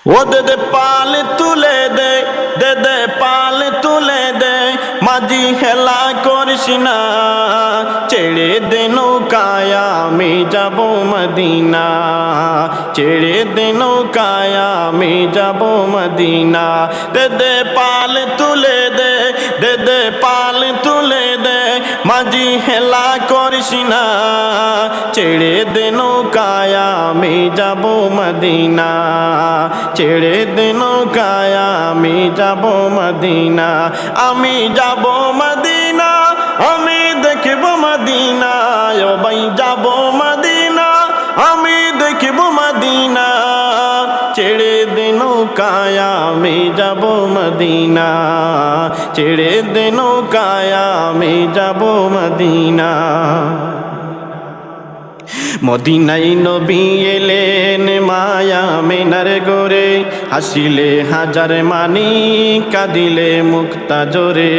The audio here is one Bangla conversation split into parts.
ও দে দে পাল তুলে দে, দে দে পাল তুলে দে, মাঝি হেলা করিস না, ছেড়ে দে নৌকায় আমি যাব মদিনা, ছেড়ে দে নৌকায় আমি যাব মদিনা। দে দে পাল তুলে দে, দে দে পাল তুলে দে, মাঝি হেলা করিস না, ছেড়ে দে নৌকায় আমি যাব মদিনা, ছেড়ে দে নৌকায় আমি যাব মদিনা। আমি যাব মদিনা, আমি দেখব মদিনা, ও ভাই যাব মদিনা, আমি দেখব মদিনা, ছেড়ে দে নৌকায় আমি যাব মদিনা, ছেড়ে দে নৌকায় আমি যাব মদিনা। মদিনাই নবী এলেন মায়া মেনার গোরে, হাসিলে হাজার মানি কাঁদিলে মুক্তা জোরে।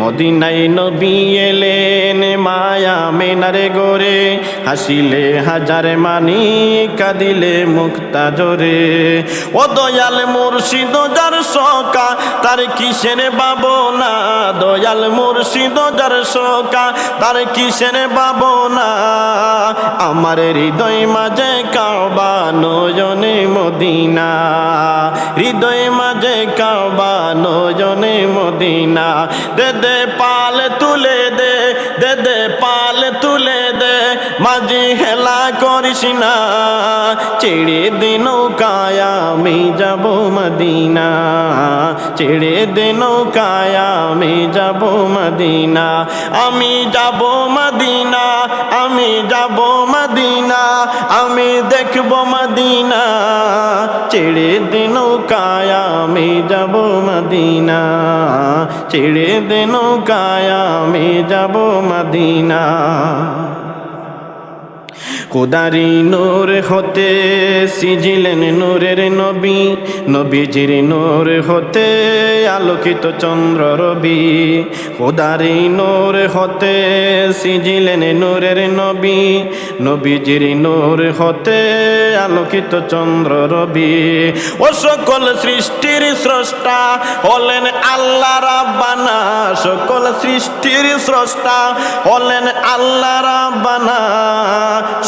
মদিনাই নবী এলেন মায়া মেনার গোরে, হাসিলে হাজার মানি কাঁদিলে মুক্তা জোরে। ও দয়াল মুর্শিদ যার সকা তার কিসের ভাবনা, দয়াল মুর্শিদ যার সকা তার কিসের ভাবনা। আমার হৃদয় মাঝে কাবা নয়নে মদিনা, হৃদয় মাঝে কাবা নয়নে মদিনা। দে দে পাল তুলে দে, দে দে পাল তুলে দে, মাঝি হেলা করিস না, ছেড়ে দে নৌকায় আমি যাব মদিনা, ছেড়ে দে নৌকায় আমি যাব মদিনা। আমি যাব মদিনা, আমি যাব মদিনা, আমি দেখব মদিনা, ছেড়ে দে নৌকায় আমি যাব মদিনা, ছেড়ে দে নৌকায় আমি যাব মদিনা। খোদারি নূর হতে সিজিলেন নূরের নবী, নবীজির নূর হতে আলোকিত চন্দ্র রবি। খোদারি নূর হতে সিজিলেন নূরের নবী, নবীজির নূর হতে আলোকিত চন্দ্র রবি। ও সকল সৃষ্টির স্রষ্টা হলেন আল্লাহ রাব্বানা, সকল সৃষ্টির স্রষ্টা হলেন আল্লাহ রাব্বানা,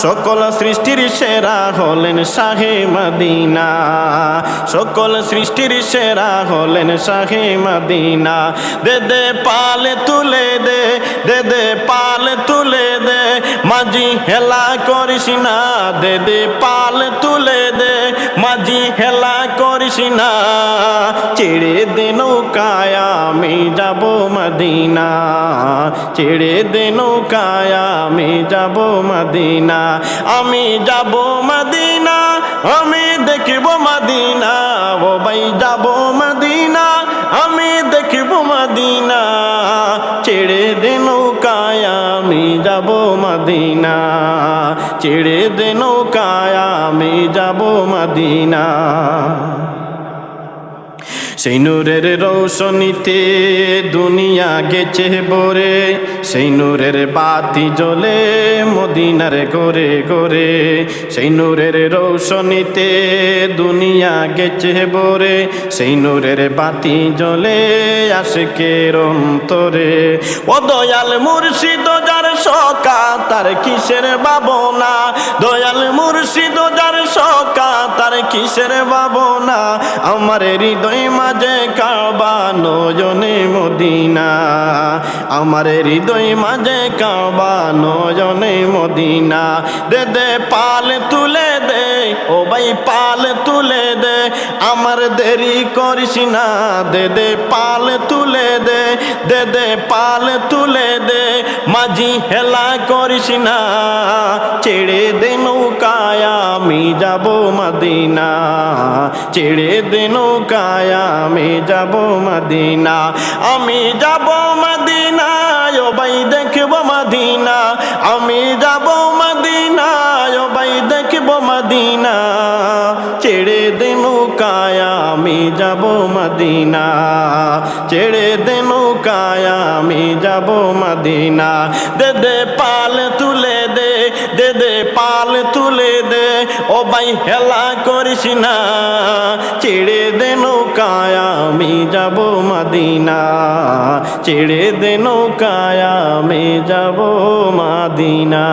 সকল সৃষ্টির সেরা হলেন শাহে মদিনা, সকল সৃষ্টির সেরা হলেন শাহে মদিনা। দে দে পাল তুলে দে, দে দে পাল তুলে দে, মাঝি হেলা করিস না, দে দে পাল তুলে দে, মাঝি হেলা করিস না, ছেড়ে দে নৌকায় আমি যাব মদিনা, ছেড়ে দে নৌকায় আমি যাব মদিনা। আমি যাব মদিনা, আমি দেখব মদিনা, ও ভাই যাব মদিনা, আমি দেখব মদিনা, ছেড়ে দে নৌকায় আমি যাব মদিনা, ছেড়ে দে নৌকায় আমি যাব মদিনা। সেই নূরের রৌশনীতে দুনিয়া গেছে ভরে, সেই নূরের বাতি জ্বলে মদিনার ঘরে ঘরে। সেই নূরের রৌশনীতে দুনিয়া গেছে ভরে, সেই নূরের বাতি জ্বলে আশিকের অন্তরে। ও দয়াল মুর্শিদ যার সকা তার কিসের ভাবনা, দয়াল মুর্শিদ যার সকা তার কিসের ভাবনা। আমার হৃদয় মাঝে কাবা নয়নে মদিনা, আমার হৃদয় মাঝে কাবা নয়নে মদিনা। দে দে পাল তুলে দে, ও ভাই পাল তুলে দে, আমার দেরি করিস না, দে দে পাল তুলে দে, দে দে পাল তুলে দে, মাঝি হেলা করিস না, ছেড়ে দে নৌকায় আমি যাব মদিনা, ছেড়ে দে নৌকায় আমি যাব মদিনা। আমি যাব মদিনা, ও ভাই দেখব মদিনা, আমি যাব মদিনা, ও ভাই দেখব মদিনা, ছেড়ে দে নৌকায় আমি যাব মদিনা, ছেড়ে দে নৌকায় আমি যাব মদিনা। দে দে পাল তুলে দে, দে দে পাল তুলে দে, ও ভাই হেলা করিস না, ছেড়ে দে নৌকায় আমি যাব মদিনা, ছেড়ে দে নৌকায় আমি যাব মদিনা।